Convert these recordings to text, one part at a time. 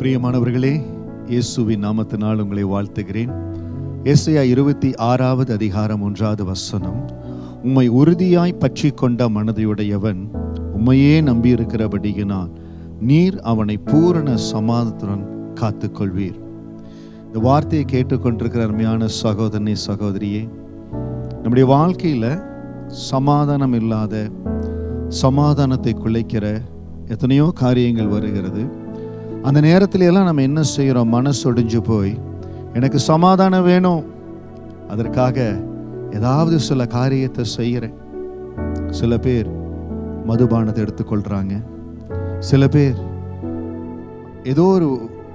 பிரியமானவர்களே, இயேசுவின் நாமத்தினால் உங்களை வாழ்த்துகிறேன். ஏசாயா 26வது அதிகாரம் 1வது வசனம், உம்மை உறுதியாய் பற்றி கொண்ட மனதையுடையவன் உம்மையே நம்பியிருக்கிறபடியினால் நீர் அவனை பூரண சமாதானத்துடன் காத்துக்கொள்வீர். இந்த வார்த்தையை கேட்டுக்கொண்டிருக்கிற அருமையான சகோதரனே, சகோதரியே, நம்முடைய வாழ்க்கையில சமாதானம் இல்லாத, சமாதானத்தை குலைக்கிற எத்தனையோ காரியங்கள் வருகிறது. அந்த நேரத்துல எல்லாம் நம்ம என்ன செய்கிறோம்? மனசொடிஞ்சு போய் எனக்கு சமாதானம் வேணும், அதற்காக ஏதாவது சில காரியத்தை செய்கிறேன். சில பேர் மதுபானத்தை எடுத்துக்கொள்றாங்க. சில பேர் ஏதோ ஒரு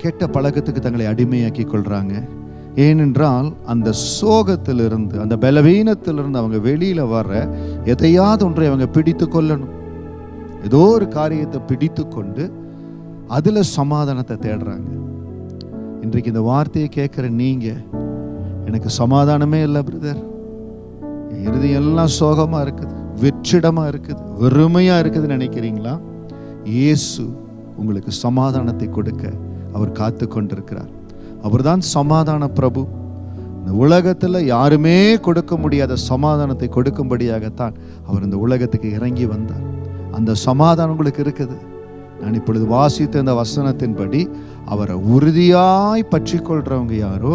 கெட்ட பழக்கத்துக்கு தங்களை அடிமையாக்கி கொள்றாங்க. ஏனென்றால் அந்த சோகத்திலிருந்து, அந்த பலவீனத்திலிருந்து அவங்க வெளியில வர்ற எதையாவது ஒன்றை அவங்க பிடித்து கொள்ளணும். ஏதோ ஒரு காரியத்தை பிடித்து கொண்டு அதுல சமாதானத்தை தேடுறாங்க. இன்றைக்கு இந்த வார்த்தையை கேட்கிற நீங்க, எனக்கு சமாதானமே இல்லை பிரதர், இறுதி எல்லாம் சோகமா இருக்குது, வெற்றிடமா இருக்குது, வெறுமையா இருக்குதுன்னு நினைக்கிறீங்களா? இயேசு உங்களுக்கு சமாதானத்தை கொடுக்க அவர் காத்து கொண்டிருக்கிறார். அவர்தான் சமாதான பிரபு. இந்த உலகத்துல யாருமே கொடுக்க முடியாத சமாதானத்தை கொடுக்கும்படியாகத்தான் அவர் இந்த உலகத்துக்கு இறங்கி வந்தார். அந்த சமாதானம் உங்களுக்கு இருக்குது. நான் இப்பொழுது வாசித்த இந்த வசனத்தின்படி அவரை உறுதியாய் பற்றி கொள்றவங்க யாரோ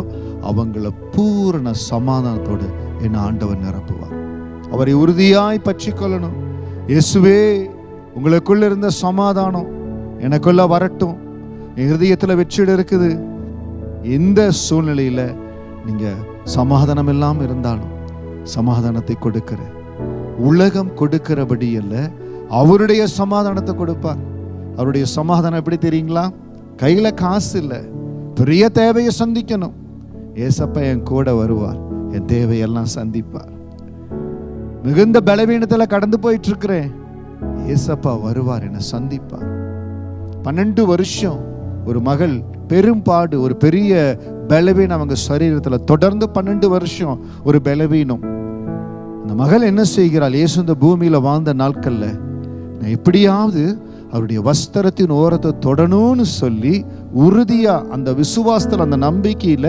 அவங்கள பூரண சமாதானத்தோடு என் ஆண்டவர் நிரப்புவார். அவரை உறுதியாய் பற்றி கொள்ளணும். இயேசுவே, உங்களுக்குள்ள இருந்த சமாதானம் எனக்குள்ள வரட்டும். என் இருதயத்துல வெற்றிட இருக்குது. எந்த சூழ்நிலையில நீங்க சமாதானம் இல்லாம இருந்தாலும் சமாதானத்தை கொடுக்கிற, உலகம் கொடுக்கிறபடி அல்ல, அவருடைய சமாதானத்தை கொடுப்பார். அவருடைய சமாதானம் எப்படி தெரியுங்களா? கையில காசு இல்லை, பெரிய தேவையை சந்திக்கணும், ஏசப்பா என் கூட வருவார், என் தேவையெல்லாம் சந்திப்பார். மிகுந்த பலவீனத்துல கடந்து போயிட்டு இருக்கிறேன், ஏசப்பா வருவார், என்னை சந்திப்பார். 12 வருஷம் ஒரு மகள் பெரும்பாடு, ஒரு பெரிய பலவீனம் அவங்க சரீரத்துல, தொடர்ந்து 12 வருஷம் ஒரு பலவீனம். அந்த மகள் என்ன செய்கிறாள்? இயேசு இந்த பூமியில வாழ்ந்த நாட்கள்ல நான் எப்படியாவது அவருடைய வஸ்திரத்தின் ஓரத்தை தொடணும்னு சொல்லி உறுதியா அந்த விசுவாசத்துல, அந்த நம்பிக்கையில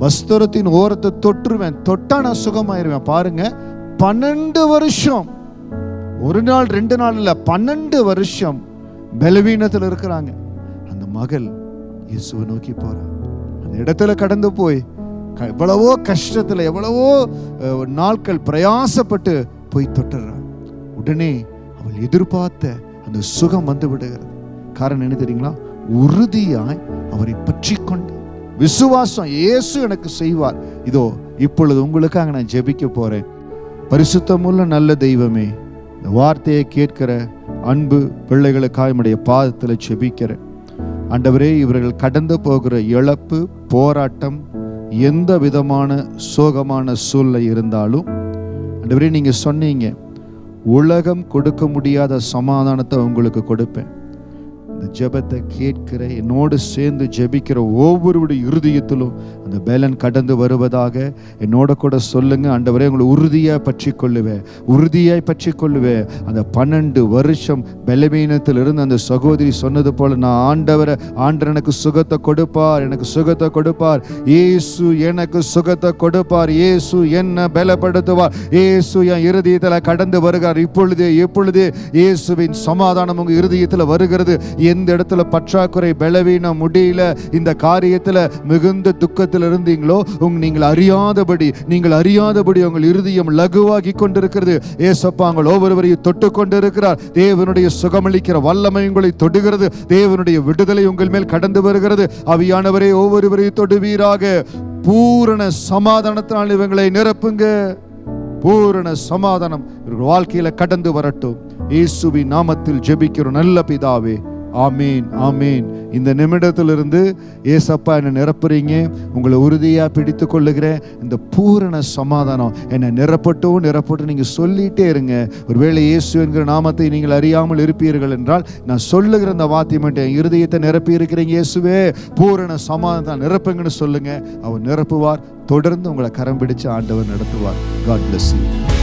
வஸ்திரத்தின் ஓரத்தை தொற்றுவேன், தொட்டா நான் சுகமாயிருவேன். பாருங்க, 12 வருஷம், ஒரு நாள் 2 நாள் இல்ல, 12 வருஷம் பலவீனத்தில் இருக்கிறாங்க. அந்த மகள் இயேசுவை நோக்கி போறா. அந்த இடத்துல கடந்து போய் எவ்வளவோ கஷ்டத்துல, எவ்வளவோ நாட்கள் பிரயாசப்பட்டு போய் தொட்டுறான். உடனே அவள் எதிர்பார்த்த அந்த சுகம் வந்து விடுகிறது. காரணம் என்ன தெரியுங்களா? உறுதியாய் அவரை பற்றி கொண்டு விசுவாசம், இயேசு எனக்கு செய்வார். இதோ இப்பொழுது உங்களுக்காக நான் ஜெபிக்க போறேன். பரிசுத்தமுள்ள நல்ல தெய்வமே, இந்த வார்த்தையை கேட்கிற அன்பு பிள்ளைகளுக்காக என்னுடைய பாதத்தில் ஜெபிக்கிறேன். ஆண்டவரே, இவர்கள் கடந்து போகிற இழப்பு, போராட்டம், எந்த விதமான சோகமான சூழ்நிலை இருந்தாலும் ஆண்டவரே, நீங்க சொன்னீங்க உலகம் கொடுக்க முடியாத சமாதானத்தை உங்களுக்கு கொடுப்பேன். இந்த ஜெபத்தை கேட்கிற, என்னோடு சேர்ந்து ஜெபிக்கிற ஒவ்வொருவருடைய இருதயத்திலும் அந்த பலன் கடந்து வருவதாக என்னோட கூட சொல்லுங்க. ஆண்டவரே, உங்களை உறுதியாய் பற்றி கொள்ளுவேன், உறுதியாய் பற்றி கொள்ளுவேன். அந்த 12 வருஷம் பலவீனத்தில் இருந்து அந்த சகோதரி சொன்னது போல, நான் ஆண்டவர் எனக்கு சுகத்தை கொடுப்பார், எனக்கு சுகத்தை கொடுப்பார், இயேசு எனக்கு சுகத்தை கொடுப்பார், இயேசு என்ன பலப்படுத்துவார், இயேசு என் இருதயத்தில் கடந்து வருகிறார். இப்பொழுது இயேசுவின் சமாதானம் உங்க இருதயத்தில் வருகிறது. எந்த இடத்துல பற்றாக்குறை, பலவீனம், முடியல, இந்த காரியத்துல மிகுந்த துக்கத்தில் இருந்தீங்களோ, நீங்கள் அறியாதபடி உங்கள் இருதயம் லகுவாகி கொண்டிருக்கிறது. ஏசப்பா உங்கள் ஒவ்வொருவரையும் தொட்டு கொண்டிருக்கிறார். தேவனுடைய சுகமளிக்கிற வல்லமை உங்களை தொடுகிறது. தேவனுடைய விடுதலை உங்கள் மேல் கடந்து வருகிறது. ஆவியானவரே, ஒவ்வொருவரையும் தொடுவீராக. பூரண சமாதானத்தினால் இவங்களை நிரப்புங்க. பூரண சமாதானம் இவர்கள் வாழ்க்கையில கடந்து வரட்டும். இயேசுவின் நாமத்தில் ஜெபிக்கிறோம் நல்ல பிதாவே, ஆமீன், ஆமீன். இந்த நிமிடத்திலிருந்து ஏசப்பா என்னை நிரப்புறீங்க, உங்களை உறுதியா பிடித்து கொள்ளுகிறேன். இந்த பூரண சமாதானம் என்னை நிரப்பட்டும் நீங்க சொல்லிட்டே இருங்க. ஒருவேளை இயேசு என்கிற நாமத்தை நீங்கள் அறியாமல் இருப்பீர்கள் என்றால், நான் சொல்லுகிற அந்த வார்த்தை மட்டும் என் இருதயத்தை நிரப்பி இருக்கிறீங்க. இயேசுவே, பூரண சமாதானத்தை நிரப்புங்கன்னு சொல்லுங்க. அவர் நிரப்புவார். தொடர்ந்து உங்களை கரம் பிடிச்சு ஆண்டவர் நடத்துவார். God bless you.